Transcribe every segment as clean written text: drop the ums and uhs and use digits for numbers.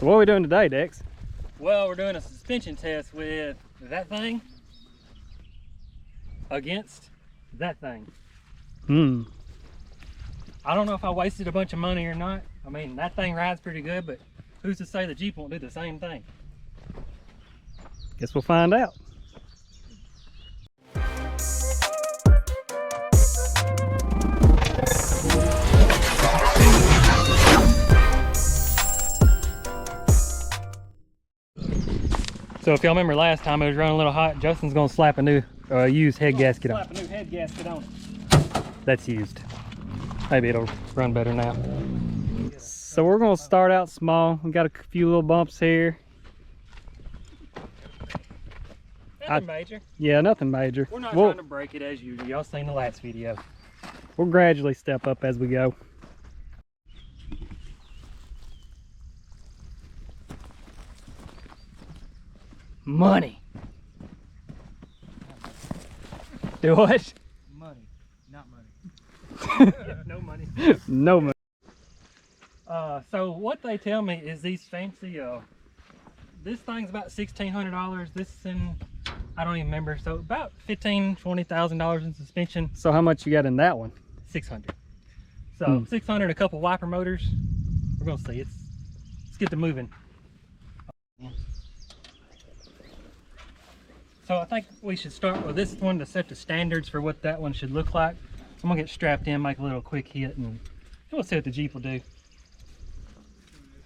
So what are we doing today, Dex? Well, we're doing a suspension test with that thing against that thing. I don't know if I wasted a bunch of money or not. I mean, that thing rides pretty good, but who's to say the Jeep won't do the same thing? Guess we'll find out. So if y'all remember last time it was running a little hot, Justin's gonna slap a new used head gasket on. Slap a new head gasket on. That's used. Maybe it'll run better now. So we're gonna start out small. We got a few little bumps here. Nothing major. Yeah, nothing major. We're not trying to break it as usual. Y'all seen the last video. We'll gradually step up as we go. Money. Do what? Money, not money. No money. No money. So what they tell me is these fancy, this thing's about $1,600. This in, I don't even remember. So about $15,000-$20,000 in suspension. So how much you got in that one? 600. So 600, a couple wiper motors. We're gonna see. Let's get to moving. So I think we should start with this one to set the standards for what that one should look like. So I'm gonna get strapped in, make a little quick hit, and we'll see what the Jeep will do.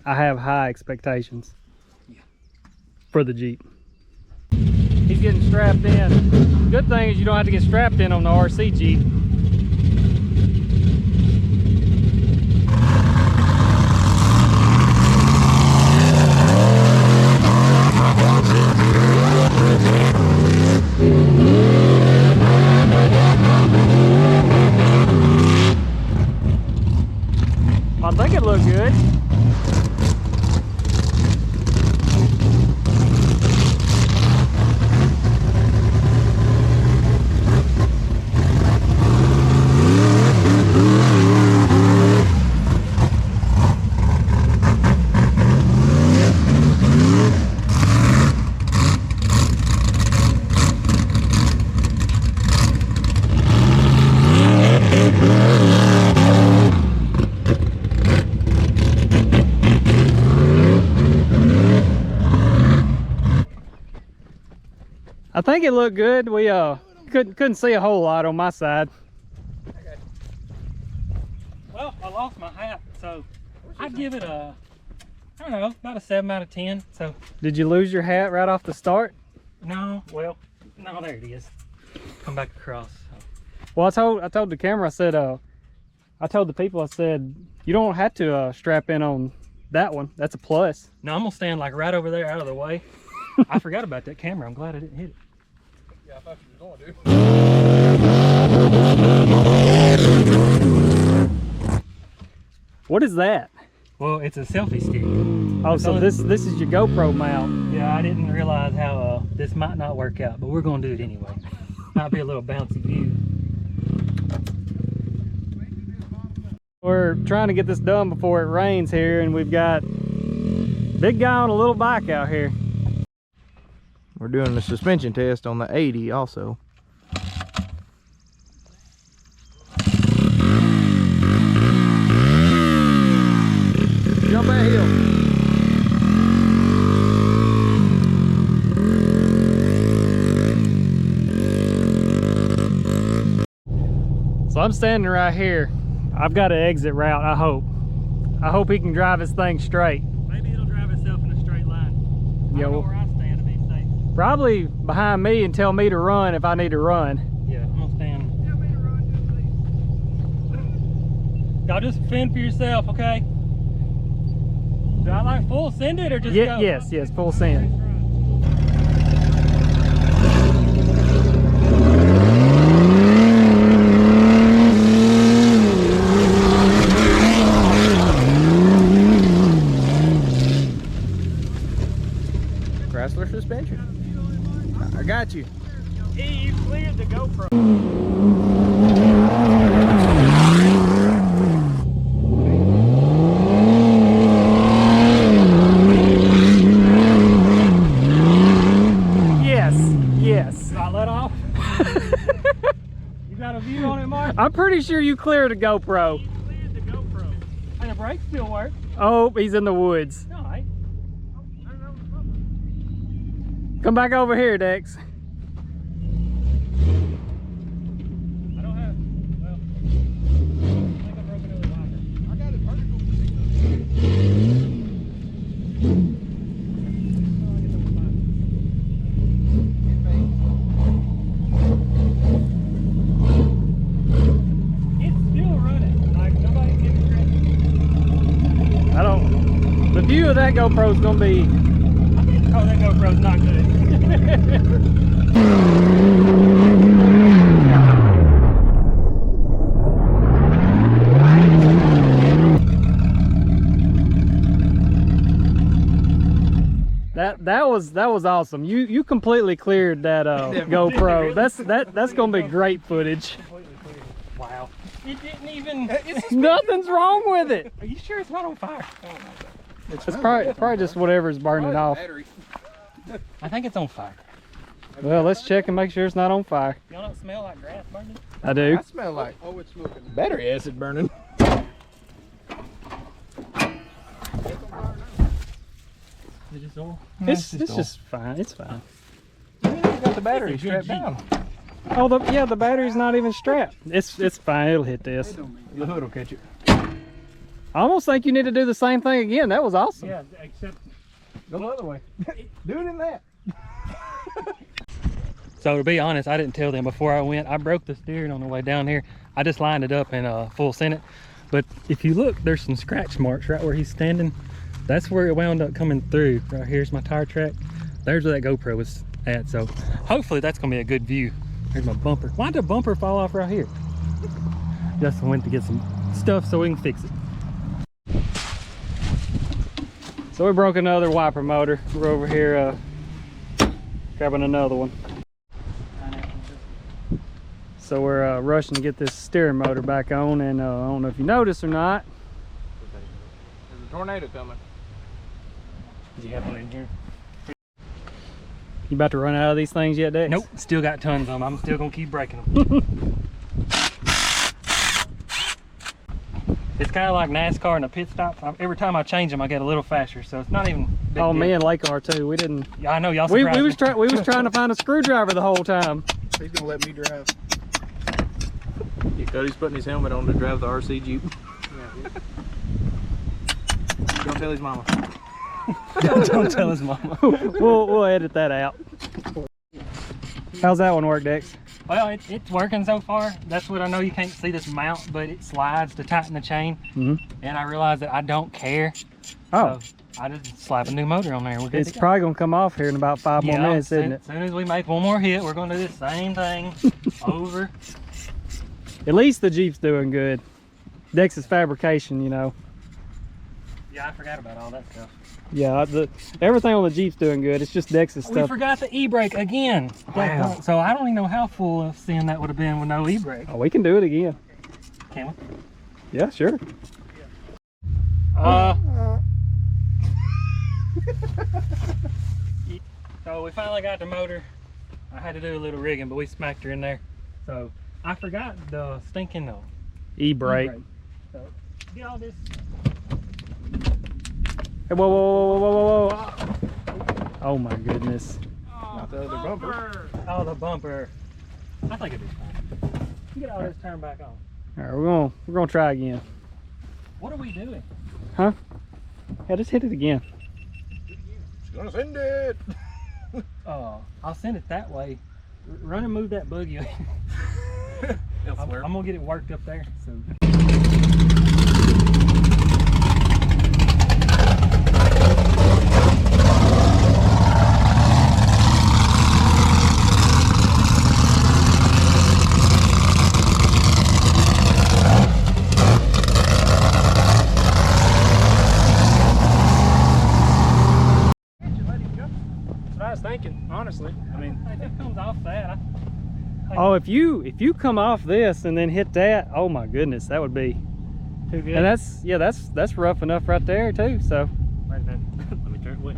I have high expectations. Yeah. For the Jeep. He's getting strapped in. Good thing is you don't have to get strapped in on the RC Jeep. I think it looked good. I think it looked good. We couldn't see a whole lot on my side. Okay. Well, I lost my hat, so I'd give it a, I don't know, about a 7 out of 10. So Did you lose your hat right off the start? no, well, no, there it is. Come back across. Well, I told the camera, I said, I told the people, I said, you don't have to strap in on that one. That's a plus. No, I'm gonna stand like right over there, out of the way. I forgot about that camera. I'm glad I didn't hit it. Yeah, I thought you were going to. What is that? Well, it's a selfie stick. Oh, so this is your GoPro mount. Yeah, I didn't realize how this might not work out, but we're gonna do it anyway. Might be a little bouncy view. We're trying to get this done before it rains here, and we've got big guy on a little bike out here. We're doing the suspension test on the 80 also. Jump that hill. So I'm standing right here. I've got an exit route, I hope. I hope he can drive his thing straight. Maybe it'll drive itself in a straight line. Yeah, I don't know where I stand to be safe. Probably behind me and tell me to run if I need to run. Yeah, I'm gonna stand. Y'all just fend for yourself, okay? Do I like full send it or just go? Yes, full send. Chrysler suspension. I got you. Hey, you cleared the GoPro. I'm pretty sure you cleared a GoPro. You cleared the GoPro. And the brakes still work. Oh, he's in the woods. No, I. Come back over here, Dex. I don't have. Well, I think I broke another wiper. I got it vertical. It's still running. Like nobody's getting credit. I don't. The view of that GoPro is gonna be. I think that GoPro's not good. That was awesome. You completely cleared that GoPro. That's gonna be great footage. Wow. It didn't even. Nothing's wrong with it. Are you sure it's not on fire? It's probably just whatever's burning it off. I think it's on fire. Well, let's check and make sure it's not on fire. Y'all don't smell like grass burning? I do. I smell like it's smoking battery acid burning. Is it just oil? It's just fine. It's fine. You got the battery It's a good strapped down. Oh, the battery's not even strapped. It's fine. It'll hit this. The hood will catch it. I almost think you need to do the same thing again. That was awesome. Yeah, except Go the other way. Do it in that. So to be honest, I didn't tell them before I went. I broke the steering on the way down here. I just lined it up in full Senate. But if you look, there's some scratch marks right where he's standing. That's where it wound up coming through. Right here's my tire track. There's where that GoPro was at. So hopefully that's gonna be a good view. There's my bumper. Why'd the bumper fall off right here? Justin went to get some stuff so we can fix it. So we broke another wiper motor. We're over here grabbing another one. So we're rushing to get this steering motor back on, and I don't know if you noticed or not. There's a tornado coming. Did you have one in here? You about to run out of these things yet, Dex? Nope, still got tons of them. I'm still gonna keep breaking them. It's kind of like NASCAR in a pit stop. Every time I change them, I get a little faster, so it's not even a big Oh, deal. me and Lake are too. We didn't. Yeah, I know y'all We surprised was me. we was trying to find a screwdriver the whole time. He's gonna let me drive. Yeah, Cody's putting his helmet on to drive the RC Jeep. Don't tell his mama. Don't tell his mama. we'll edit that out. How's that one work, Dex? Well, it's working so far. That's what I know. You can't see this mount, but it slides to tighten the chain. And I realized that I don't care. Oh. So I just slap a new motor on there and we're good It's to go. probably gonna come off here in about 5 more minutes, isn't it? As soon as we make one more hit, we're going to do the same thing over. At least the Jeep's doing good. Dex's fabrication, you know. Yeah, I forgot about all that stuff. Yeah, everything on the Jeep's doing good. It's just Dex's We stuff. forgot the e-brake again. Wow. So I don't even know how full of sin that would have been with no e-brake. Oh, we can do it again. Can we? Yeah, sure. So we finally got the motor. I had to do a little rigging, but we smacked her in there. So I forgot the stinking E-brake. So get all this. Hey, whoa, whoa, whoa, whoa, whoa, whoa. Oh my goodness. Not the other bumper. Oh, the bumper. I think it'll be fine. Get all this turned back on. All right, we're gonna try again. What are we doing? Huh? Yeah, just hit it again. She's gonna send it. I'll send it that way. Run and move that buggy. I'm gonna get it worked up there. So. Thinking, honestly. I mean, If it comes off that, Oh, if you come off this and then hit that, oh my goodness, that would be. too good. And that's rough enough right there too. So Wait a minute. Let me turn. Wait.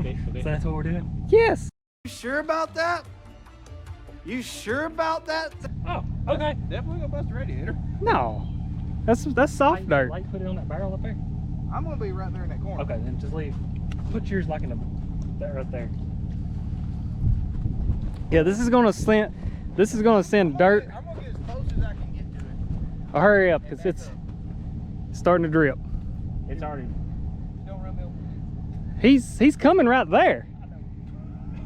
Okay. So that's what we're doing. yes. you sure about that? You sure about that? Oh, okay. Definitely gonna bust the radiator. No, that's soft dirt. Like put it on that barrel up there. I'm gonna be right there in that corner. Okay, then just leave. Put yours like in that right there. Yeah, this is gonna send dirt. I'm gonna get as close as I can get to it. Oh, hurry up, cause it's starting to drip. It's already. Don't run me over. He's coming right there.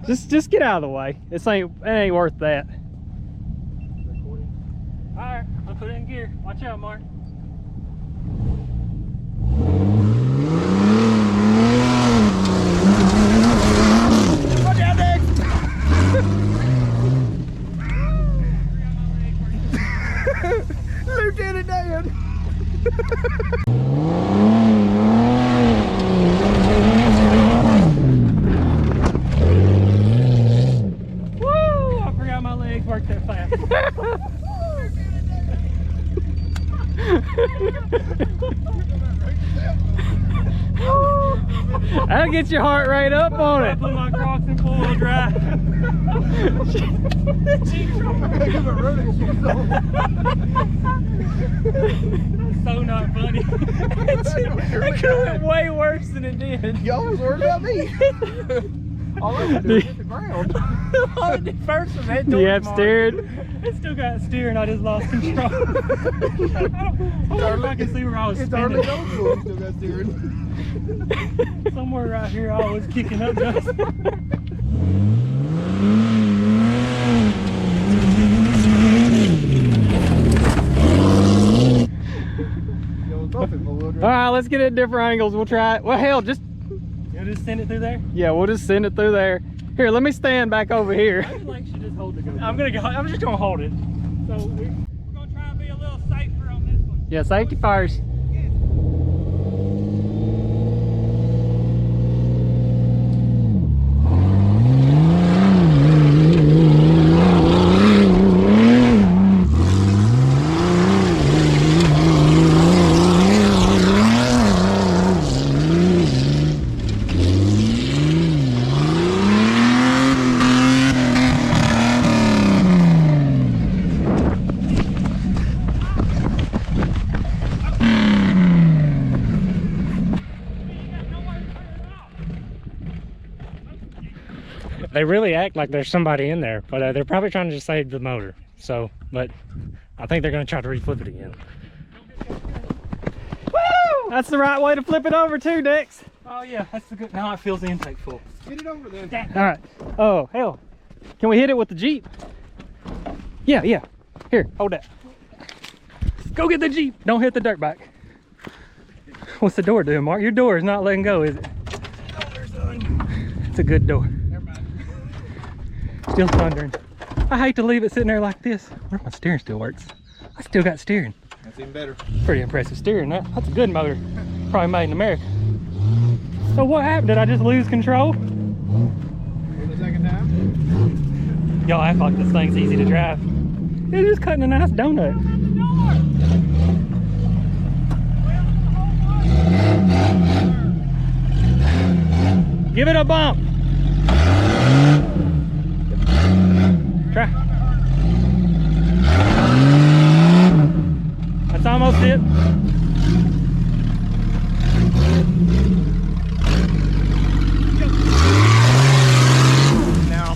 Just get out of the way. It ain't worth that. Recording. All right, I'll put it in gear. Watch out, Mark. Watch out, Nick! Lieutenant Dan! Woo! I forgot my legs work that fast. That'll get your heart rate up on I it. put my Crocs in four-wheel drive. That's so not funny. It could have been way worse than it did. Y'all was worried about me. All I was doing was hit the ground. All it did first was head Do you have towards Mark. steering? It still got steering. I just lost control. I wonder if I can see where I was It's spinning. hardly over. Still got steering. Somewhere right here, I was kicking up dust. All right, let's get it at different angles. We'll try it. Well, hell, just You'll just send it through there? yeah, we'll just send it through there. Here, let me stand back over here. I like should just hold the GoPro. I'm just gonna hold it. So we're gonna try and be a little safer on this one. Yeah, safety first. They really act like there's somebody in there, but they're probably trying to just save the motor. So, but I think they're gonna try to reflip it again. Woo! That's the right way to flip it over too, Dex. Oh yeah, that's the good. Now it feels the intake full. Get it over there. All right. Oh, hell. Can we hit it with the Jeep? Yeah, yeah. Here, hold that. Go get the Jeep. Don't hit the dirt bike. What's the door doing, Mark? Your door is not letting go, is it? It's a good door. Never mind. Still thundering. I hate to leave it sitting there like this. Where my steering still works. I still got steering. That's even better. Pretty impressive steering. That's a good motor. Probably made in America. So what happened? Did I just lose control? For the second time. Y'all act like this thing's easy to drive. It's just cutting a nice donut. Give it a bump. Try. That's almost it. Now.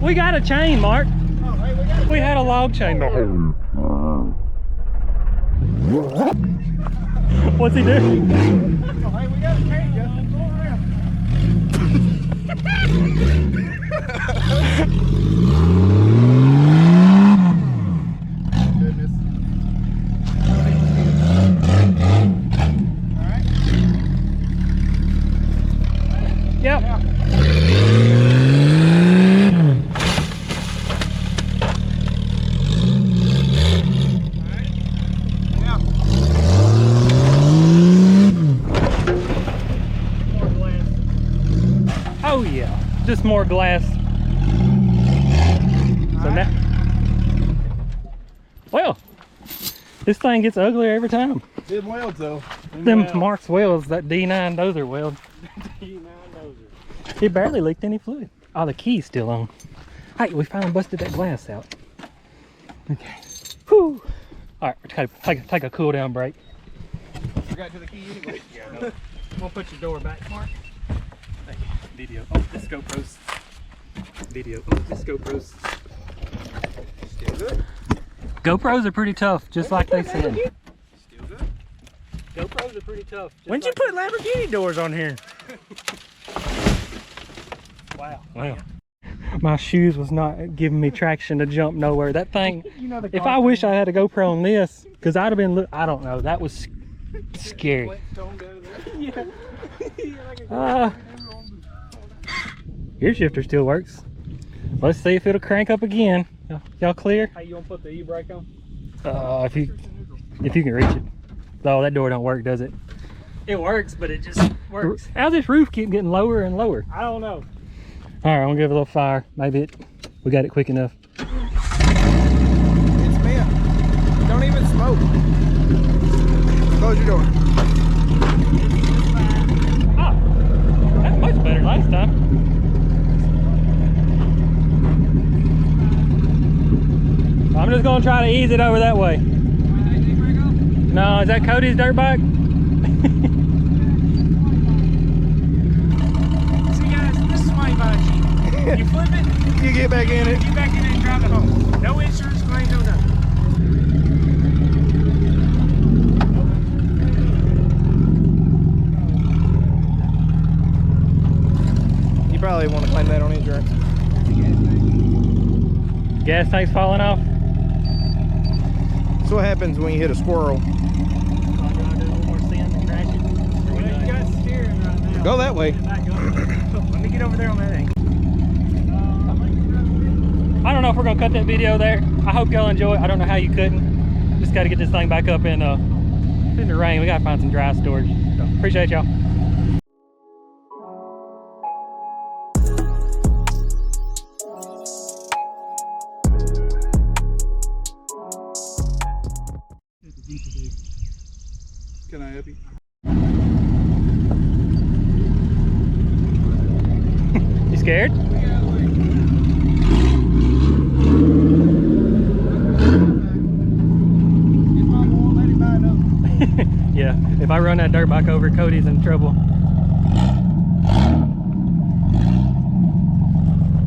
We got a chain, Mark. Oh, hey, we got We had a log chain. What's he doing? Oh, hey, we got a chain, Justin. Go Goodness. All right. Yep. Yeah. Oh yeah, just more glass. So now, well, this thing gets uglier every time. Did well, though. Them Mark's welds, that D9 dozer weld, D9 dozer. it barely leaked any fluid. Oh, the key's still on. Hey, we finally busted that glass out. Okay. Whew. All right, take a cool down break. Forgot to the key anyway. Yeah, no. We'll put your door back, Mark. Thank you. Video. Oh, this GoPro's. Video. Oh, this GoPro's. Still good. GoPros are pretty tough, just like they said. Still good. GoPros are pretty tough. When'd you put Lamborghini doors on here? Wow. Wow. My shoes was not giving me traction to jump nowhere. That thing, if I wish I had a GoPro on this, because I'd have been, I don't know, that was scary. Your shifter still works. Let's see if it'll crank up again. Y'all clear? Hey, you want to put the e-brake on? If you can reach it. Oh, that door don't work, does it? It works, but it just works. How's this roof keep getting lower and lower? I don't know. All right, I'm gonna give it a little fire. Maybe we got it quick enough. It's mint. Don't even smoke. Close your door. Oh, that's much better last time. I'm just gonna try to ease it over that way. No, is that Cody's dirt bike? See guys, this is why you buy a Jeep. You flip it, You get back in it. get back in it and drive it home. No insurance claim, no nothing. You probably want to claim that on insurance. Gas tank's falling off. That's what happens when you hit a squirrel. You got steering right now. Go that way. Let me get over there on that angle. I don't know if we're gonna cut that video there. I hope y'all enjoy it. I don't know how you couldn't. Just gotta get this thing back up in the rain. We gotta find some dry storage. So, appreciate y'all. Can I help you? You scared? Yeah, if I run that dirt bike over, Cody's in trouble.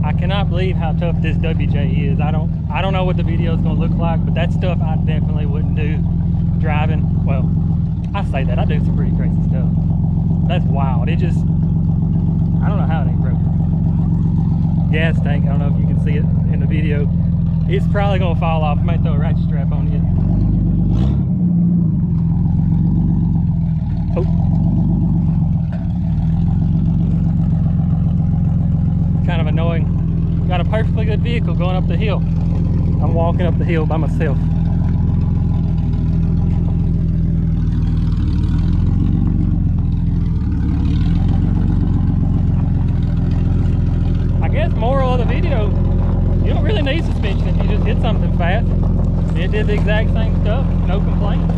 I cannot believe how tough this WJ is. I don't know what the video is going to look like, but that stuff I definitely wouldn't do driving. Well, I say that, I do some pretty crazy stuff. That's wild. It just, I don't know how it ain't broke. Gas tank, I don't know if you can see it in the video. It's probably going to fall off. I might throw a ratchet strap on it. Oh. Kind of annoying. Got a perfectly good vehicle going up the hill. I'm walking up the hill by myself. I guess moral of the video, you don't really need suspension if you just hit something fast. It did the exact same stuff, no complaints. A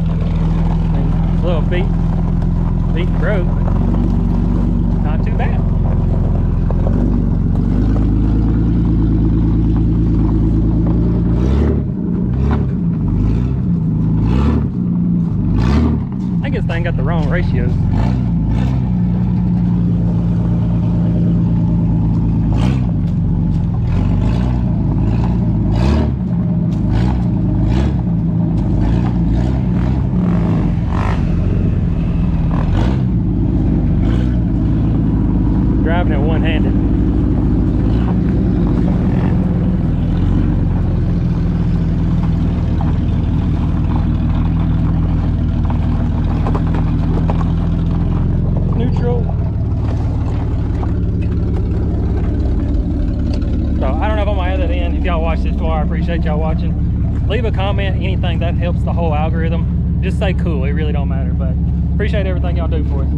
little beat broke, but not too bad. I think this thing got the wrong ratios. Driving it one-handed. Neutral. So I don't know if I'm gonna add that in. If y'all watch this far, I appreciate y'all watching. Leave a comment, anything that helps the whole algorithm. Just say cool, it really don't matter, but appreciate everything y'all do for us.